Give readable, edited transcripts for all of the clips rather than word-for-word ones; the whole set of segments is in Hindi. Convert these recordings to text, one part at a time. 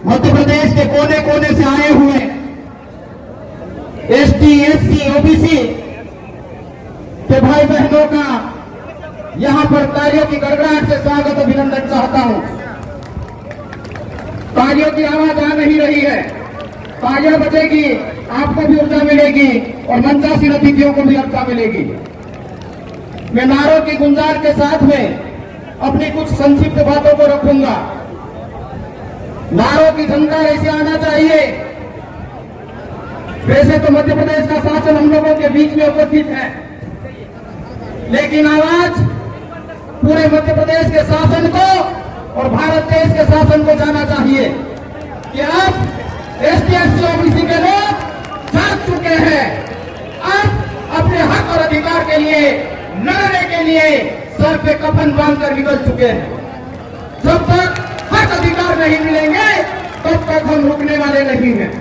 मध्य प्रदेश के कोने कोने से आए हुए एसटी, एससी, ओबीसी के भाई बहनों का यहां पर तालियों की गड़गड़ाहट से स्वागत अभिनंदन चाहता हूं। तालियों की आवाज आ नहीं रही है, तालियां बजेगी, आपको भी ऊर्जा मिलेगी और मंचासीन अतिथियों को भी ऊर्जा मिलेगी। मैं नारों की गुंजार के साथ में अपनी कुछ संक्षिप्त बातों को रखूंगा। नारों की झंकार ऐसे आना चाहिए। वैसे तो मध्य प्रदेश का शासन हम लोगों के बीच में उपस्थित है, लेकिन आवाज पूरे मध्य प्रदेश के शासन को और भारत देश के शासन को जाना चाहिए कि अब एसटी, एससी, ओबीसी के लोग जाग चुके हैं। अब अपने हक और अधिकार के लिए लड़ने के लिए सर पे कफन बांधकर निकल चुके हैं। जब तक हक अधिकार नहीं मिलेंगे तब तक हम रुकने वाले नहीं हैं।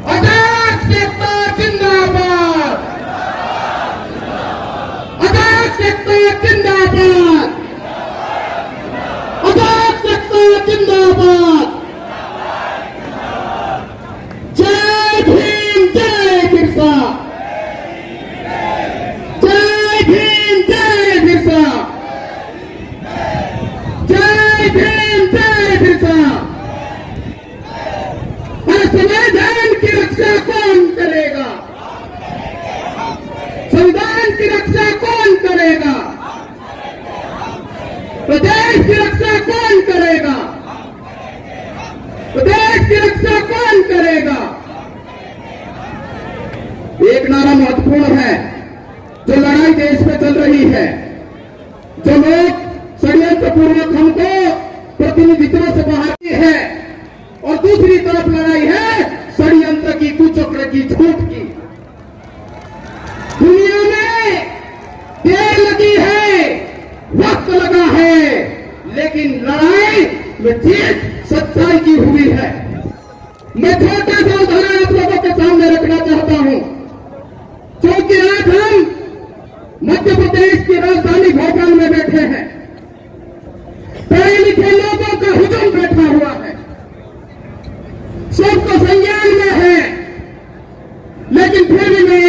अजातशत्रू जिंदाबाद, अजातशत्रू जिंदाबाद, अजातशत्रू जिंदाबाद। जय भीम, जय बिरसा, जय भीम, जय बिरसा, जय भीम, जय बिरसा। संविधान की रक्षा कौन करेगा? संविधान की रक्षा कौन करेगा? प्रदेश की रक्षा कौन करेगा? प्रदेश की रक्षा कौन करेगा? एक नारा महत्वपूर्ण है। जो लड़ाई देश में चल रही है, जो लोग षड्यंत्र पूर्वक हमको प्रतिनिधित्व से बाहर है, और दूसरी तरफ लड़ाई है षड्यंत्र की, कुचक्र की, झूठ की। दुनिया में देर लगी है, वक्त लगा है, लेकिन लड़ाई में जीत सच्चाई की हुई है। मैं छोटा सा उदाहरण आप लोगों के सामने रखना चाहता हूं, क्योंकि आज हम मध्य प्रदेश की राजधानी भोपाल में बैठे हैं। पढ़े लिखे लोगों का हुजूम बैठा हुआ है, सबको संज्ञान में है, लेकिन फिर भी मैं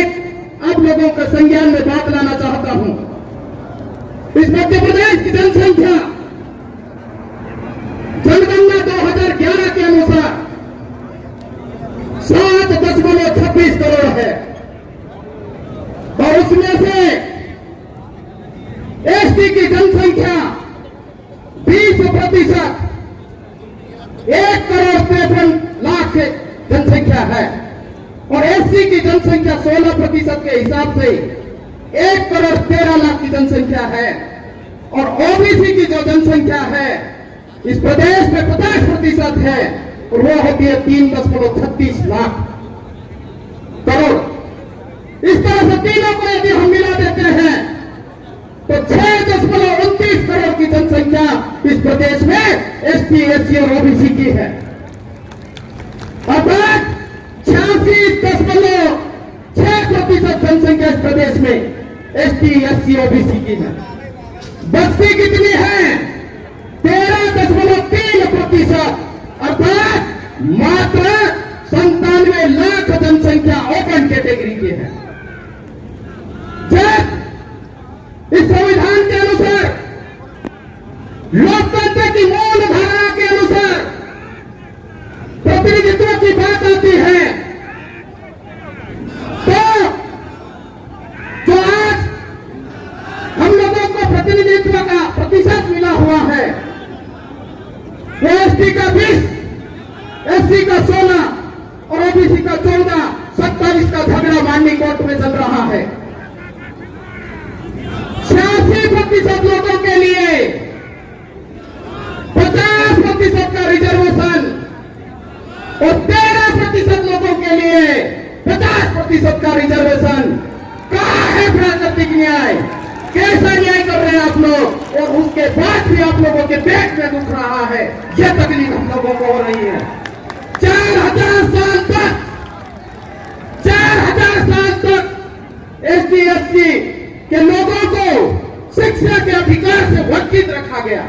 आप लोगों का संज्ञान में बात लाना चाहता हूं। इस मध्य प्रदेश की जनसंख्या जनगणना 2011 के अनुसार 7.26 करोड़ है, और उसमें से एसटी की जनसंख्या 20%, 1,53,00,000 जनसंख्या है, और एससी की जनसंख्या 16% के हिसाब से 1,13,00,000 की जनसंख्या है, और ओबीसी की जो जनसंख्या है इस प्रदेश में 50% है, और वो होती है 3.36 लाख करोड़। इस तरह से तीनों को यदि हम मिला देते हैं तो 6.29 करोड़ की जनसंख्या इस प्रदेश में एसटी, एससी और ओबीसी की है। अर्थात 86.6% जनसंख्या इस प्रदेश में एसटी, एससी, ओबीसी की है। बस्ती कितनी है? 13.3%, अर्थात मात्र 97 लाख जनसंख्या ओपन कैटेगरी की है। जब इस संविधान के अनुसार, लोकतंत्र की मूल धारा के अनुसार प्रतिनिधित्व की बात आती है, तो जो आज हम लोगों को प्रतिनिधित्व का प्रतिशत मिला हुआ है, वो एसटी का 20, एससी का 16 और ओबीसी का 14, 27 का झगड़ा मांडनी कोर्ट में चल रहा है। 86% लोगों के लिए 50% का रिजर्वेशन और 13% लोगों के लिए 50% का रिजर्वेशन। कहां है प्राकृतिक न्याय? कैसा न्याय कर रहे हैं आप लोग? और उसके बाद भी आप लोगों के पेट में दुख रहा है। यह तकलीफ हम लोगों को हो रही है। 4000 साल तक एसटी, एससी के लोगों को शिक्षा के अधिकार से वंचित रखा गया,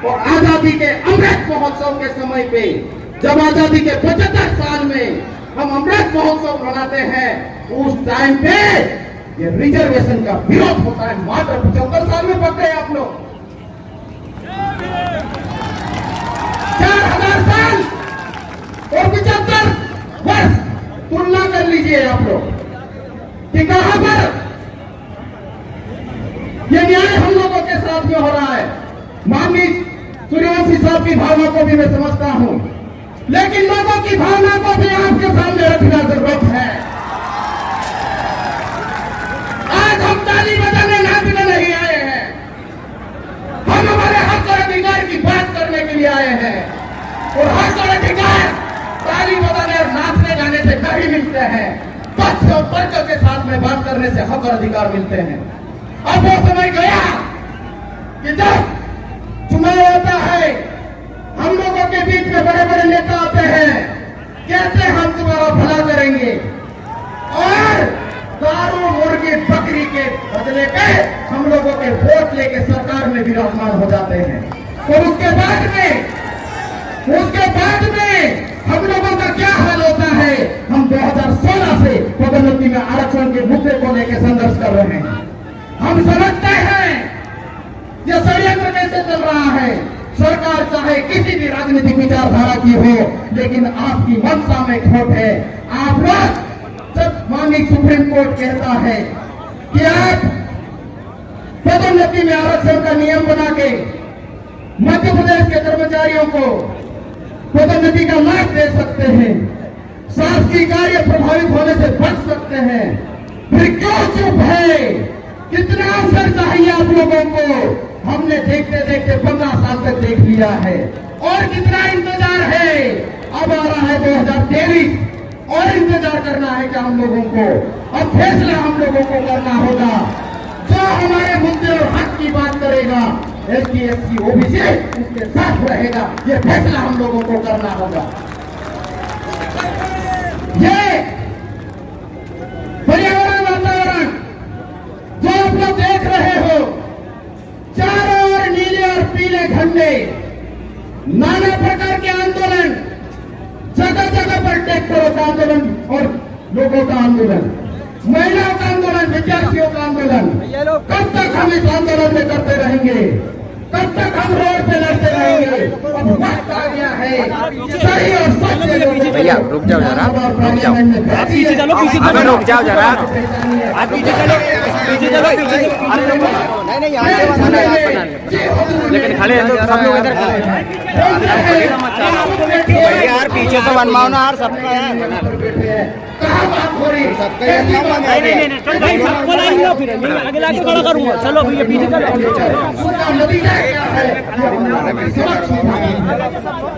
और आजादी के अमृत महोत्सव के समय पे, जब आजादी के 75 साल में हम अमृत महोत्सव मनाते हैं, उस टाइम पे ये रिजर्वेशन का विरोध होता है। मात्र 75 साल में पकड़े आप लोग, 4000 साल और 75 वर्ष तुलना कर लीजिए आप लोग कि कहां पर ये न्याय हम लोगों के साथ में हो रहा है। माननीय सूर्यवंशी साहब की भावना को भी मैं समझता हूं, लेकिन लोगों की भावना को भी आपके सामने रखना जरूरत है। आज हम ताली बजाने नाचने नहीं आए हैं, हम हमारे हक और अधिकार की बात करने के लिए आए हैं। और हक और अधिकार ताली बजाने और नाचने जाने से नहीं मिलते हैं, तथ्य और तर्क के साथ में बात करने से हक और अधिकार मिलते हैं। अब वो समय गया कि जब चुनाव होता है, हम लोगों के बीच में बड़े बड़े नेता आते हैं, कहते हैं हम तुम्हारा भला करेंगे, और दारू मुर्गी बकरी के बदले पे हम लोगों के वोट लेके सरकार में विराजमान हो जाते हैं। और उसके बाद में हम लोगों का क्या हाल होता है? हम 2016 से पदोन्नति में आरक्षण के मुद्दे को लेकर संघर्ष कर रहे हैं। हम समझते हैं यह षड्यंत्र कैसे चल रहा है। सरकार चाहे किसी भी राजनीतिक विचारधारा की हो, लेकिन आपकी मंशा में खोट है। आप लोग, जब माननीय सुप्रीम कोर्ट कहता है कि आप पदोन्नति में आरक्षण का नियम बना के मध्य प्रदेश के कर्मचारियों को पदोन्नति का लाभ दे सकते हैं, शासकीय कार्य प्रभावित होने से बच सकते हैं, फिर क्यों चुप है? कितना अवसर चाहिए आप लोगों को? हमने देखते देखते 15 साल तक देख लिया है, और कितना इंतजार है? अब आ रहा है 2023, और इंतजार करना है क्या हम लोगों को? अब फैसला हम लोगों को करना होगा। जो हमारे मुद्दे और हक की बात करेगा, SC SC OBC उसके साथ रहेगा। ये फैसला हम लोगों को करना होगा। ये पर्यावरण वातावरण जो आप लोग देख रहे हो, चारों ओर नीले और पीले झंडे, नाना प्रकार के आंदोलन, जगह जगह पर ट्रैक्टरों का आंदोलन और लोगों का आंदोलन, महिलाओं का आंदोलन, विद्यार्थियों का आंदोलन। कब तक हम इस आंदोलन में करते रहेंगे? कब तक हम रोड पे लड़ते रहेंगे? अब वक्त आ गया है सही और सच। भैया रुक जाओ जरा, रुक जाओ, आप पीछे चलो, पीछे अबे रुक जाओ जरा, आप पीछे चलो, पीछे चलो, नहीं यहाँ से बना है, लेकिन खड़े हैं तो सब लोग इधर खड़े हैं यार, पीछे से बनवाओ ना यार, सबका है, सबका नहीं, सबको लाइए, फिर आगे लाके खड़ा करूंगा। चलो भैया पीछे चलो।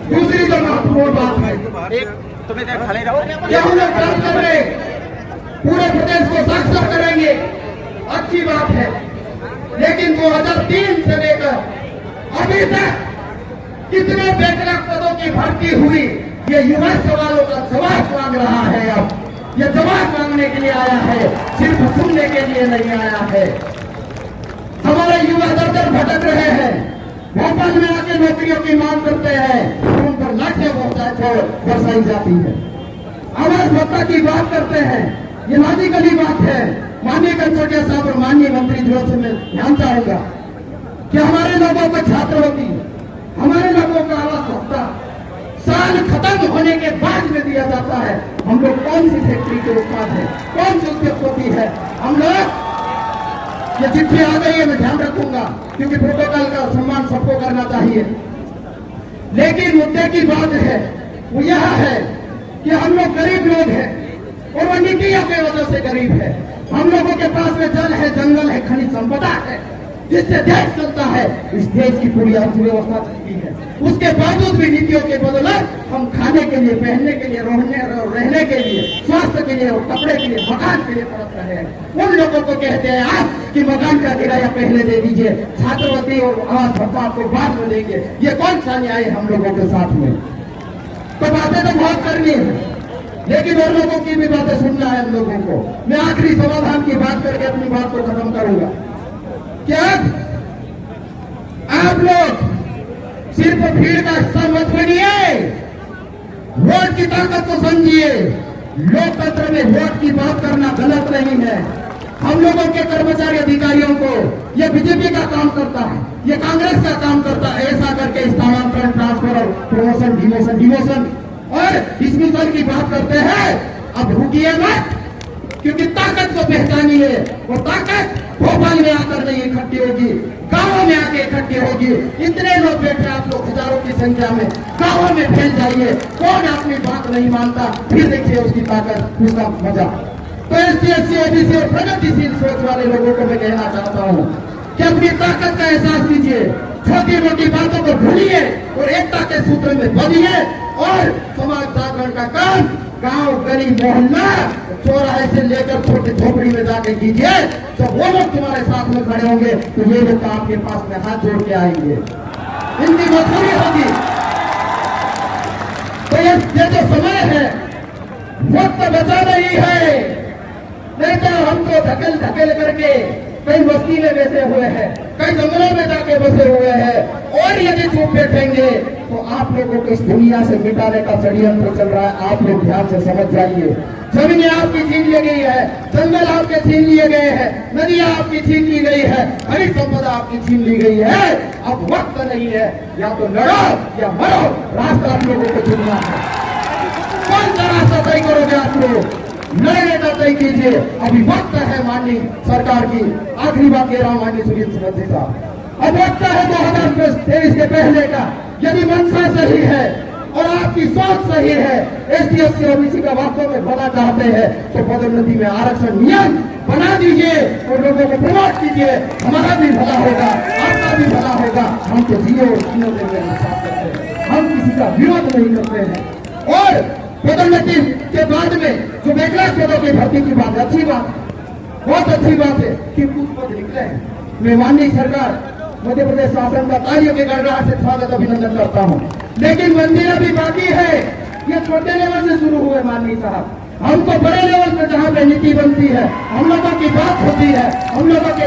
दूसरी जो महत्वपूर्ण बात है, तुम्हें खड़े रहो, क्या हम लोग पूरे प्रदेश को साक्षर करेंगे, अच्छी बात है, लेकिन 2003 से लेकर अभी तक कितने बेतरक पदों की भर्ती हुई, ये युवा सवालों का जवाब मांग रहा है। अब ये जवाब मांगने के लिए आया है, सिर्फ सुनने के लिए नहीं आया है। हमारे युवा दर दर भटक रहे हैं, भोपाल में आके नौकरियों की मांग करते हैं, उन पर लाठियां बरसाई जाती है। आवास भत्ता की बात करते हैं, ये लॉजिकली बात है। माननीय कंसोटिया साहब और माननीय मंत्री जी से मैं ध्यान चाहूंगा कि हमारे लोगों को छात्रवृत्ति, हमारे लोगों का आवास भत्ता साल खत्म होने के बाद में दिया जाता है। हम लोग कौन सी फैक्ट्री के उत्पाद है, कौन सी उद्योगपति है? हम लोग, ये चिट्ठी आ गई है, मैं ध्यान रखूंगा, क्योंकि प्रोटोकॉल का सम्मान सबको करना चाहिए। लेकिन मुद्दे की बात है वो यह है कि हम लोग गरीब लोग हैं, और वो नीतियों की वजह से गरीब है। हम लोगों के पास में जल है, जंगल है, खनिज संपदा है, जिससे देश चलता है। इस देश की पूरी अर्थव्यवस्था चलती है, उसके बावजूद भी नीतियों के बदले हम खाने के लिए, पहनने के लिए, रहने के लिए, स्वास्थ्य के लिए और कपड़े के लिए, मकान के लिए तड़प रहे हैं। उन लोगों को कहते हैं आप कि मकान का किराया पहले दे दीजिए, छात्रवृत्ति और आवास भत्ता आपको बाद में देंगे। ये कौन सा न्याय है हम लोगों के साथ में? तो बातें तो बहुत करनी है, लेकिन और लोगों की भी बातें सुनना है हम लोगों को। मैं आखिरी समाधान की बात करके अपनी बात को खत्म करूंगा। क्या आप लोग सिर्फ भीड़ का हिस्सा मत बनिए, वोट की ताकत को समझिए। लोकतंत्र में वोट की बात करना गलत नहीं है। हम लोगों के कर्मचारी अधिकारियों को ये बीजेपी का काम करता है, ये कांग्रेस का काम करता है, ऐसा करके स्थानांतरण, ट्रांसफर और प्रमोशन, डिमोशन और डिसमिसल की बात करते हैं। अब रुकिए मत, क्योंकि ताकत को पहचानिए। वो ताकत भोपाल में आकर नहीं इकट्ठी होगी, गांवों में आके इकट्ठी होगी। इतने लोग बैठे आप लोग हजारों की संख्या में, गांवों में फैल जाइए। कौन अपनी बात नहीं मानता, फिर देखिए उसकी ताकत, उसका मजा। तो एसटी, एससी, ओबीसी और प्रगतिशील सोच वाले लोगों को मैं कहना चाहता हूँ कि अपनी ताकत का एहसास कीजिए, छोटी मोटी बातों को भूलिए और एकता के सूत्र में बंधिए और समाज जागरण का काम गांव, गली, मोहल्ला, चौराहे से लेकर छोटी झोपड़ी में जाके कीजिए। जब वो लोग तुम्हारे साथ में खड़े होंगे तो ये लोग आपके पास में हाथ जोड़ के आएंगे, इनकी मजबूरी होगी। तो ये जो समय है, वक्त बचा नहीं है, नहीं तो हम तो धकेल करके कई बस्ती में बैठे हुए हैं, कई जंगलों में जाके बसे हुए हैं। और यदि चुप बैठेंगे तो आप लोगों को इस दुनिया से मिटाने का षड्यंत्र चल रहा है। आप लोग ध्यान से समझ जाइए। जमीनें आपकी छीन ली गई है, जंगल आपके छीन लिए गए हैं, नदियां आपकी छीन ली गई है, हरी संपदा आपकी छीन ली गई है। अब वक्त नहीं है, या तो लड़ो या मरो, रास्ता आप लोगों को चुनना है। कौन सा रास्ता तय करोगे आप लोग? लड़ने का तय कीजिए। अभी वक्त है माननीय सरकार की, आखिरी बात कह रहा हूं माननीय सुनील सुमंती साहब, अब वक्त है 2023 के पहले का। यदि मंशा सही है और आपकी सोच सही है, एसटी, एससी, ओबीसी का वास्तव में भला चाहते हैं, तो पदोन्नति में आरक्षण नियम बना दीजिए और लोगों को प्रमोट कीजिए। हमारा भी भला होगा, आपका भी भला होगा। हम तो जियो और जीने देने का विश्वास करते हैं, हम किसी का विरोध नहीं करते हैं। और पदोन्नति के बाद में जो बैकलॉग पदों की भर्ती की बात है, अच्छी बात, बहुत अच्छी बात है कि कुछ पद निकले हैं। मैं माननीय सरकार, मध्य प्रदेश शासन का तालियों के गड़गड़ाहट से स्वागत अभिनंदन करता हूं। लेकिन मंदिर अभी बाकी है। ये छोटे लेवल से शुरू हुए माननीय साहब, हमको बड़े लेवल पे जहाँ पे नीति बनती है, हम लोगों की बात होती है, हम लोगों के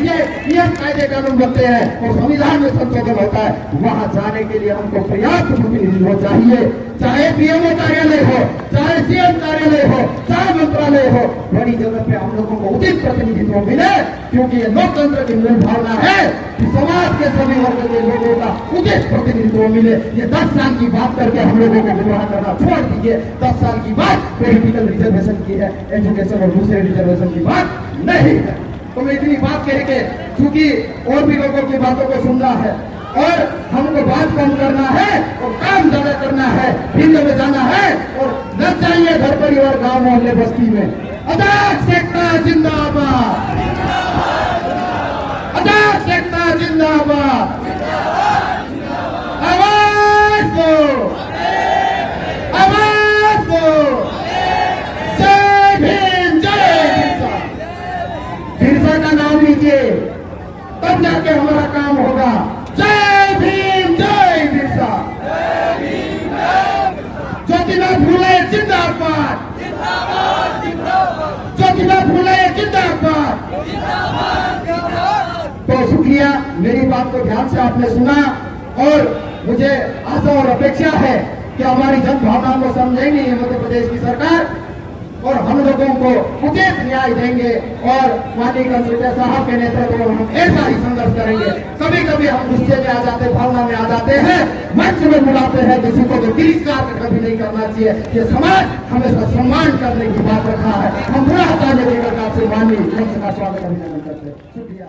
ये नियम कायदे कानून बनते हैं और संविधान में संशोधन होता है, वहाँ जाने के लिए हमको पर्याप्त प्रतिनिधित्व चाहिए। चाहे पीएमओ कार्यालय हो, चाहे सीएम कार्यालय हो, चाहे मंत्रालय हो, बड़ी जगह पे हम लोगों को उचित प्रतिनिधित्व मिले। क्योंकि ये लोकतंत्र की मूल भावना है कि समाज के सभी वर्ग के लोगों का उचित प्रतिनिधित्व मिले। ये 10 साल की बात करके हम लोगों को विवाह करना छोड़ दीजिए। 10 साल की बात पॉलिटिकल रिजर्वेशन की है, एजुकेशन और दूसरे रिजर्वेशन की बात नहीं है। तो मैं इतनी बात कह के, क्योंकि और भी लोगों की बातों को सुनना है और हमको बात कम करना है और काम ज्यादा करना है, फील्ड में जाना है और लग जाइए घर परिवार, गांव, मोहल्ले, बस्ती में। आजाद सेक्टर जिंदाबाद, आजाद सेक्टर जिंदाबाद, आवाज दो, आवाज दो। जय भीम, जय बिरसा। बिरसा का नाम लीजिए, तब जाके हमारा काम होगा। जय भीम, जय बिरसा। ज्योतिबा फुले जिंदाबाद, ज्योतिबा फुले जिंदाबाद। तो शुक्रिया, मेरी बात को ध्यान से आपने सुना और मुझे आशा और अपेक्षा है कि हमारी जन भावनाओं को समझेंगे ये मध्य प्रदेश की सरकार और हम लोगों को उचित न्याय देंगे और माननीय कंसल्टेंट साहब के नेतृत्व में हम ऐसा ही संघर्ष करेंगे। कभी कभी हम गुस्से में आ जाते, भावना में आ जाते हैं, मंच में बुलाते हैं, किसी को तो तिरस्कार कभी नहीं करना चाहिए। ये समाज हमेशा सम्मान करने की बात रखा है। हम पूरा हटाने के प्रकार से माननीय मंच का स्वागत अभिनंदन करते हैं। शुक्रिया।